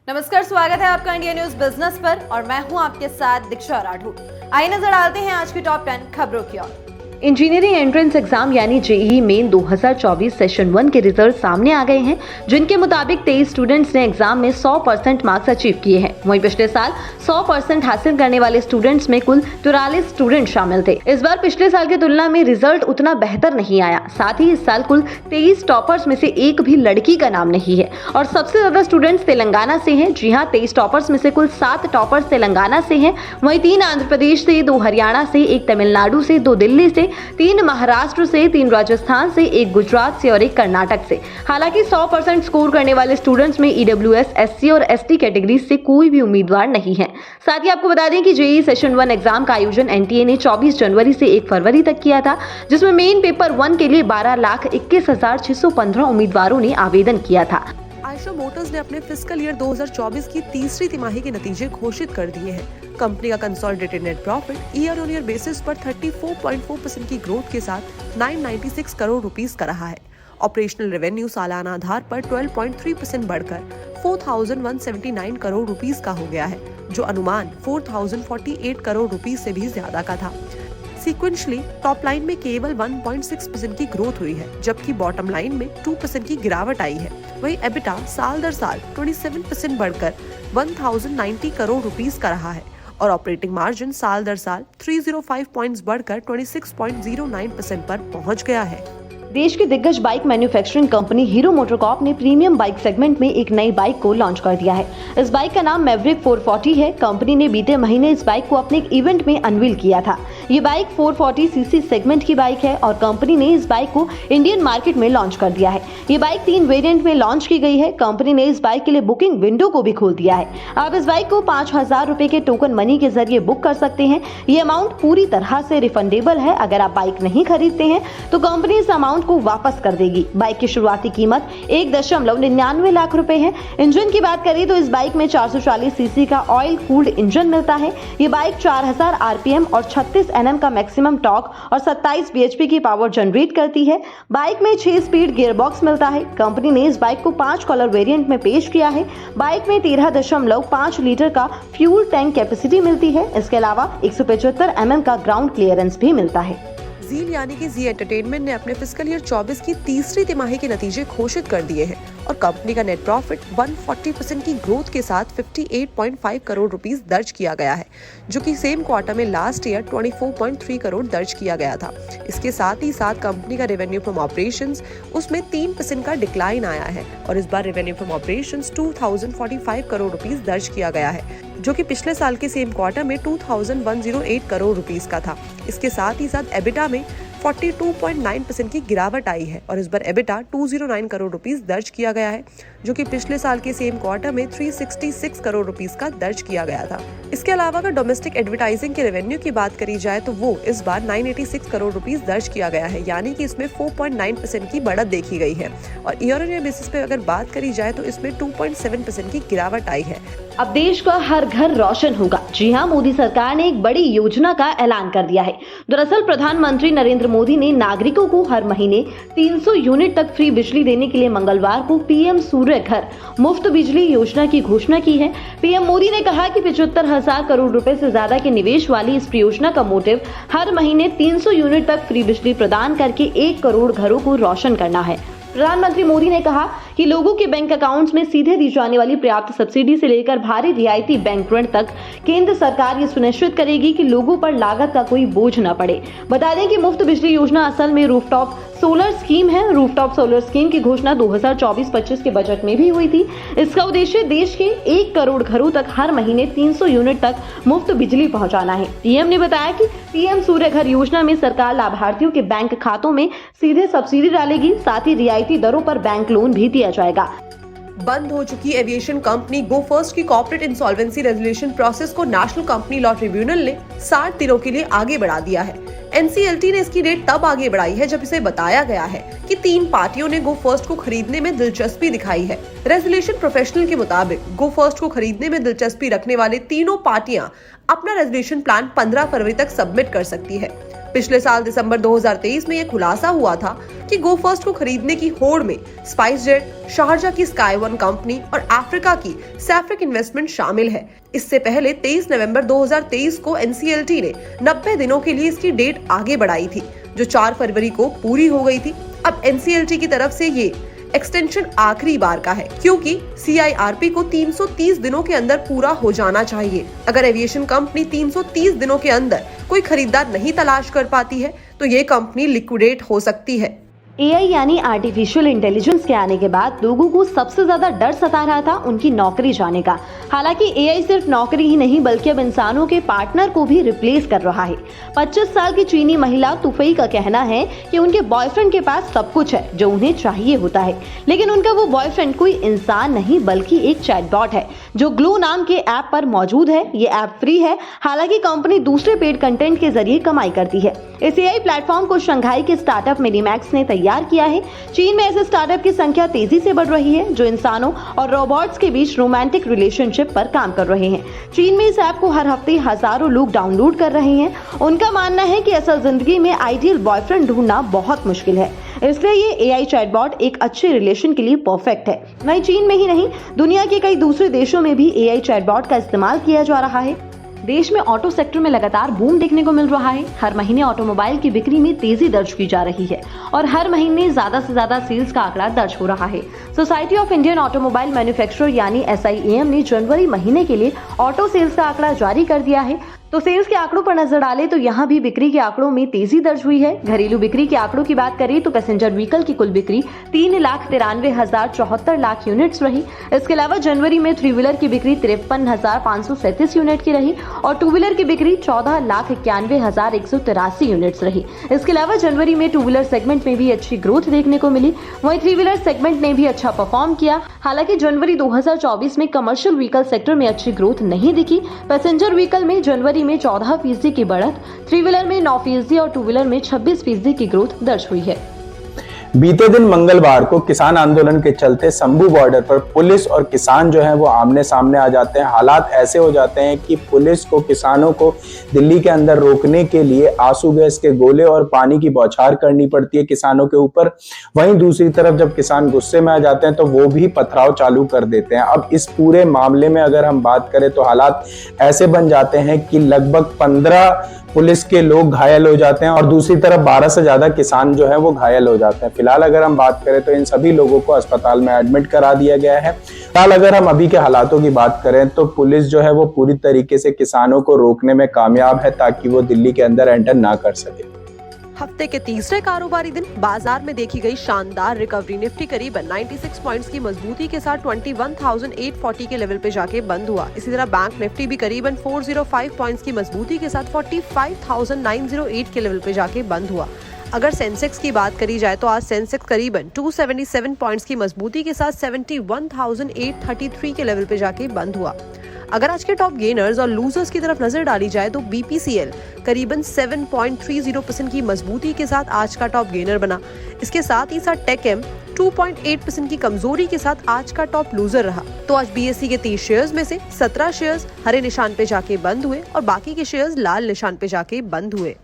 नमस्कार, स्वागत है आपका इंडिया न्यूज बिजनेस पर और मैं हूं आपके साथ दीक्षा राठौर। आइए नजर डालते हैं आज की टॉप 10 खबरों की ओर। इंजीनियरिंग एंट्रेंस एग्जाम यानी जेईई मेन 2024 सेशन 1 के रिजल्ट सामने आ गए हैं, जिनके मुताबिक 23 स्टूडेंट्स ने एग्जाम में 100% मार्क्स अचीव किए हैं। वहीं पिछले साल 100% हासिल करने वाले स्टूडेंट्स में कुल 44 स्टूडेंट शामिल थे। इस बार पिछले साल की तुलना में रिजल्ट उतना बेहतर नहीं आया। साथ ही इस साल कुल 23 टॉपर्स में से एक भी लड़की का नाम नहीं है और सबसे ज्यादा स्टूडेंट्स तेलंगाना से हैं। जी हाँ, 23 टॉपर्स में से कुल 7 टॉपर्स तेलंगाना से हैं। वहीं 3 आंध्र प्रदेश से, 2 हरियाणा से, 1 तमिलनाडु से, 2 दिल्ली से, 3 महाराष्ट्र से, 3 राजस्थान से, 1 गुजरात से और 1 कर्नाटक से। हालांकि 100% स्कोर करने वाले स्टूडेंट्स में ईडब्ल्यूएस, एससी और एसटी कैटेगरी से कोई भी उम्मीदवार नहीं है। साथ ही आपको बता दें कि जेईई सेशन 1 एग्जाम का आयोजन एनटीए ने 24 जनवरी से 1 फरवरी तक किया था, जिसमें मेन पेपर 1 के लिए 12,21,615 उम्मीदवारों ने आवेदन किया था। आयशर मोटर्स ने अपने फिस्कल ईयर 2024 की तीसरी तिमाही के नतीजे घोषित कर दिए हैं। कंपनी का consolidated net profit year on year basis पर 34.4% की ग्रोथ के साथ 996 करोड़ रुपीस का रहा है। ऑपरेशनल रेवेन्यू सालाना आधार पर 12.3% बढ़कर 4,179 करोड़ रुपीस का हो गया है, जो अनुमान 4,048 करोड़ रुपीस से भी ज्यादा का था। सीक्वेंशली टॉप लाइन में केवल 1.6% की ग्रोथ हुई है, जबकि बॉटम लाइन में 2% की गिरावट आई है। वहीं एबिटा साल दर साल 27% बढ़कर 1,090 करोड़ रुपीस का रहा है और ऑपरेटिंग मार्जिन साल दर साल 305 पॉइंट्स बढ़कर 26.09% पर पहुंच गया है। देश की दिग्गज bike manufacturing company hero MotoCorp ने प्रीमियम बाइक सेगमेंट में एक नई बाइक को लॉन्च कर दिया है। इस बाइक का नाम मैवरिक 440 है। कंपनी ने बीते महीने इस बाइक को अपने एक इवेंट में अनवील किया था। ये बाइक 440 सीसी सेगमेंट की बाइक है और कंपनी ने इस बाइक को इंडियन मार्केट में लॉन्च कर दिया है। ये बाइक 3 वेरिएंट में लॉन्च की गई है। कंपनी ने इस बाइक के लिए बुकिंग विंडो को भी खोल दिया है। आप इस बाइक को 5,000 रुपए के टोकन मनी के जरिए बुक कर सकते हैं। ये अमाउंट पूरी तरह से रिफंडेबल है। अगर आप बाइक नहीं खरीदते हैं तो कंपनी इस अमाउंट को वापस कर देगी। बाइक की शुरुआती कीमत 1.99 लाख रुपए है। इंजन की बात करें तो इस बाइक में 440 सीसी का ऑयल कूल्ड इंजन मिलता है। ये बाइक 4000 आरपीएम और 36 एनएम का मैक्सिमम टॉर्क और 27 बीएचपी की पावर जनरेट करती है। बाइक में 6 स्पीड गियरबॉक्स मिलता है। कंपनी ने इस बाइक को 5 कलर वेरिएंट में पेश किया है। बाइक में 13.5 लीटर का फ्यूल टैंक कैपेसिटी मिलती है। इसके अलावा 175 एमएम का ग्राउंड क्लियरेंस भी मिलता है। जील यानी कि जी एंटरटेनमेंट ने अपने फिस्कल ईयर 24 की तीसरी तिमाही के नतीजे घोषित कर दिए हैं और कंपनी का नेट प्रॉफिट 140% की ग्रोथ के साथ 58.5 करोड़ रुपीस दर्ज किया गया है, जो कि सेम क्वार्टर में लास्ट ईयर 24.3 करोड़ दर्ज किया गया था। इसके साथ ही साथ कंपनी का रेवेन्यू फ्रॉम ऑपरेशंस उसमें 3% का डिक्लाइन आया है और इस बार revenue from operations 2,045 crore rupees दर्ज किया गया है, जो कि पिछले साल के सेम क्वार्टर में 2,108 करोड़ रुपीस का था। इसके साथ ही साथ एबिटा में 42.9% की गिरावट आई है और इस बार एबिटा 209 करोड़ रुपीस दर्ज किया गया है, जो कि पिछले साल के सेम क्वार्टर में 366 करोड़ रुपीस का दर्ज किया गया था। इसके अलावा अगर डोमेस्टिक एडवर्टाइजिंग के रेवेन्यू की बात करी जाए तो वो इस बार 986 करोड़ रुपीस दर्ज किया गया है, यानी कि इसमें 4.9% की बढ़त देखी गई है और ईयर ऑन ईयर बेसिस पे अगर बात करी जाए तो इसमें 2.7% की गिरावट आई है। अब देश का हर घर रोशन होगा। जी हां, मोदी सरकार ने एक बड़ी योजना का ऐलान कर दिया है। दरअसल प्रधानमंत्री नरेंद्र मोदी ने नागरिकों को हर महीने 300 यूनिट तक फ्री बिजली देने के लिए मंगलवार को पीएम सूर्य घर मुफ्त बिजली योजना की घोषणा की है। पीएम मोदी ने कहा कि 75,000 करोड़ रुपए से ज्यादा के निवेश वाली इस परियोजना का मोटिव हर महीने 300 यूनिट तक फ्री बिजली प्रदान करके 1 करोड़ घरों को रोशन करना है। प्रधानमंत्री मोदी ने कहा कि लोगों के बैंक अकाउंट्स में सीधे दी जाने वाली पर्याप्त सब्सिडी से लेकर भारी रियायती बैंक ऋण तक केंद्र सरकार ये सुनिश्चित करेगी कि लोगों पर लागत का कोई बोझ न पड़े। बता दें कि मुफ्त बिजली योजना असल में रूफटॉप सोलर स्कीम है। रूफटॉप सोलर स्कीम की घोषणा 2024-25 के बजट में भी हुई थी। इसका उद्देश्य देश के 1 करोड़ घरों तक हर महीने 300 यूनिट तक मुफ्त बिजली पहुंचाना है। पीएम ने बताया कि पीएम सूर्य घर योजना में सरकार लाभार्थियों के बैंक खातों में सीधे सब्सिडी डालेगी, साथ ही रियायती दरों पर बैंक लोन भी दिया जाएगा। बंद हो चुकी एविएशन कंपनी गो फर्स्ट की कॉर्पोरेट इंसॉल्वेंसी रेजोल्यूशन प्रोसेस को नेशनल कंपनी लॉ ट्रिब्यूनल ने 60 दिनों के लिए आगे बढ़ा दिया है। एनसीएलटी ने इसकी डेट तब आगे बढ़ाई है जब इसे बताया गया है कि 3 पार्टियों ने गो फर्स्ट को खरीदने में दिलचस्पी दिखाई है। रेजोल्यूशन प्रोफेशनल के मुताबिक गो फर्स्ट को खरीदने में दिलचस्पी रखने वाले तीनों पार्टियां अपना रेजोल्यूशन प्लान 15 फरवरी तक सबमिट कर सकती है। पिछले साल दिसंबर 2023 में यह खुलासा हुआ था कि गो फर्स्ट को खरीदने की होड़ में स्पाइसजेट, शारजा की स्काई वन कंपनी और अफ्रीका की सैफ्रिक इन्वेस्टमेंट शामिल है। इससे पहले 23 नवंबर 2023 को NCLT ने 90 दिनों के लिए इसकी डेट आगे बढ़ाई थी, जो 4 फरवरी को पूरी हो गई थी। अब NCLT की तरफ से ये एक्सटेंशन आखिरी बार का है, क्योंकि CIRP को 330 दिनों के अंदर पूरा हो जाना चाहिए। अगर एविएशन कंपनी 330 दिनों के अंदर कोई खरीदार नहीं तलाश कर पाती है तो ये कंपनी लिक्विडेट हो सकती है। AI यानी आर्टिफिशियल इंटेलिजेंस के आने के बाद लोगों को सबसे ज्यादा डर सता रहा था उनकी नौकरी जाने का। हालांकि AI सिर्फ नौकरी ही नहीं बल्कि अब इंसानों के पार्टनर को भी रिप्लेस कर रहा है। 25 साल की चीनी महिला तुफई का कहना है कि उनके बॉयफ्रेंड के पास सब कुछ है जो उन्हें चाहिए होता है, लेकिन उनका वो बॉयफ्रेंड कोई इंसान नहीं बल्कि एक चैटबॉट है जो ग्लो नाम के ऐप पर मौजूद है। ये ऐप फ्री है, हालांकि कंपनी दूसरे पेड कंटेंट के जरिए कमाई करती है। इस AI प्लेटफॉर्म को शंघाई के स्टार्टअप मिनीमैक्स ने तैयार किया है। चीन में ऐसे स्टार्टअप की संख्या तेजी से बढ़ रही है जो इंसानों और रोबोट्स के बीच रोमांटिक रिलेशनशिप पर काम कर रहे हैं। चीन में इस ऐप को हर हफ्ते हजारों लोग डाउनलोड कर रहे हैं। उनका मानना है कि असल जिंदगी में आइडियल बॉयफ्रेंड ढूंढना बहुत मुश्किल है, इसलिए ये AI चैटबॉट एक अच्छे रिलेशन के लिए परफेक्ट है। वहीं चीन में ही नहीं, दुनिया के कई दूसरे देशों में भी AI चैटबॉट का इस्तेमाल किया जा रहा है। देश में ऑटो सेक्टर में लगातार बूम देखने को मिल रहा है। हर महीने ऑटोमोबाइल की बिक्री में तेजी दर्ज की जा रही है और हर महीने ज्यादा से ज्यादा सेल्स का आंकड़ा दर्ज हो रहा है। Society of Indian automobile manufacturer यानी SIAM ने जनवरी महीने के लिए ऑटो सेल्स का आंकड़ा जारी कर दिया है। तो सेल्स के आंकड़ों पर नजर डालें तो यहाँ भी बिक्री के आंकड़ों में तेजी दर्ज हुई है। घरेलू बिक्री के आंकड़ों की बात करें तो पैसेंजर व्हीकल की कुल बिक्री 3,93,074 लाख यूनिट्स रही। इसके अलावा जनवरी में 3 व्हीलर की बिक्री 53,537 यूनिट की रही और 2 व्हीलर की बिक्री 14,91,183 यूनिट्स रही। इसके अलावा जनवरी में 2 व्हीलर सेगमेंट में भी अच्छी ग्रोथ देखने को मिली, वहीं 3 व्हीलर सेगमेंट ने भी अच्छा परफॉर्म किया। हालांकि जनवरी 2024 में कमर्शियल व्हीकल सेक्टर में अच्छी ग्रोथ नहीं दिखी। पैसेंजर व्हीकल में जनवरी में 14% की बढ़त, 3 व्हीलर में 9% और 2 व्हीलर में 26% की ग्रोथ दर्ज हुई है। बीते दिन मंगलवार को किसान आंदोलन के चलते शंभू बॉर्डर पर पुलिस और किसान जो है वो आमने सामने आ जाते हैं। हालात ऐसे हो जाते हैं कि पुलिस को किसानों को दिल्ली के अंदर रोकने के लिए आंसू गैस के गोले और पानी की बौछार करनी पड़ती है किसानों के ऊपर। वहीं दूसरी तरफ जब किसान गुस्से में आ जाते हैं तो वो भी पथराव चालू कर देते हैं। अब इस पूरे मामले में अगर हम बात करें तो हालात ऐसे बन जाते हैं कि लगभग 15 पुलिस के लोग घायल हो जाते हैं और दूसरी तरफ 12 से ज्यादा किसान जो है वो घायल हो जाते हैं। फिलहाल अगर हम बात करें तो इन सभी लोगों को अस्पताल में एडमिट करा दिया गया है। फिलहाल अगर हम अभी के हालातों की बात करें तो पुलिस जो है वो पूरी तरीके से किसानों को रोकने में कामयाब है ताकि वो दिल्ली के अंदर एंटर ना कर सके। हफ्ते के तीसरे कारोबारी दिन बाजार में देखी गई शानदार रिकवरी। निफ्टी करीबन 96 पॉइंट्स की मजबूती के साथ 21,840 के लेवल पे जाके बंद हुआ। इसी तरह बैंक निफ्टी भी करीबन 405 पॉइंट्स की मजबूती के साथ 45,908 के लेवल पे जाके बंद हुआ। अगर सेंसेक्स की बात करी जाए तो आज सेंसेक्स करीबन 277 पॉइंट्स की मजबूती के साथ 71,833 के लेवल पे जाके बंद हुआ। अगर आज के टॉप गेनर्स और लूजर्स की तरफ नजर डाली जाए तो BPCL करीबन 7.30% की मजबूती के साथ आज का टॉप गेनर बना। इसके साथ ही साथ टेकएम 2.8% की कमजोरी के साथ आज का टॉप लूजर रहा। तो आज BSE के 30 शेयर्स में से 17 शेयर्स हरे निशान पे जाके बंद हुए और बाकी के शेयर्स लाल निशान पे जाके बंद हुए।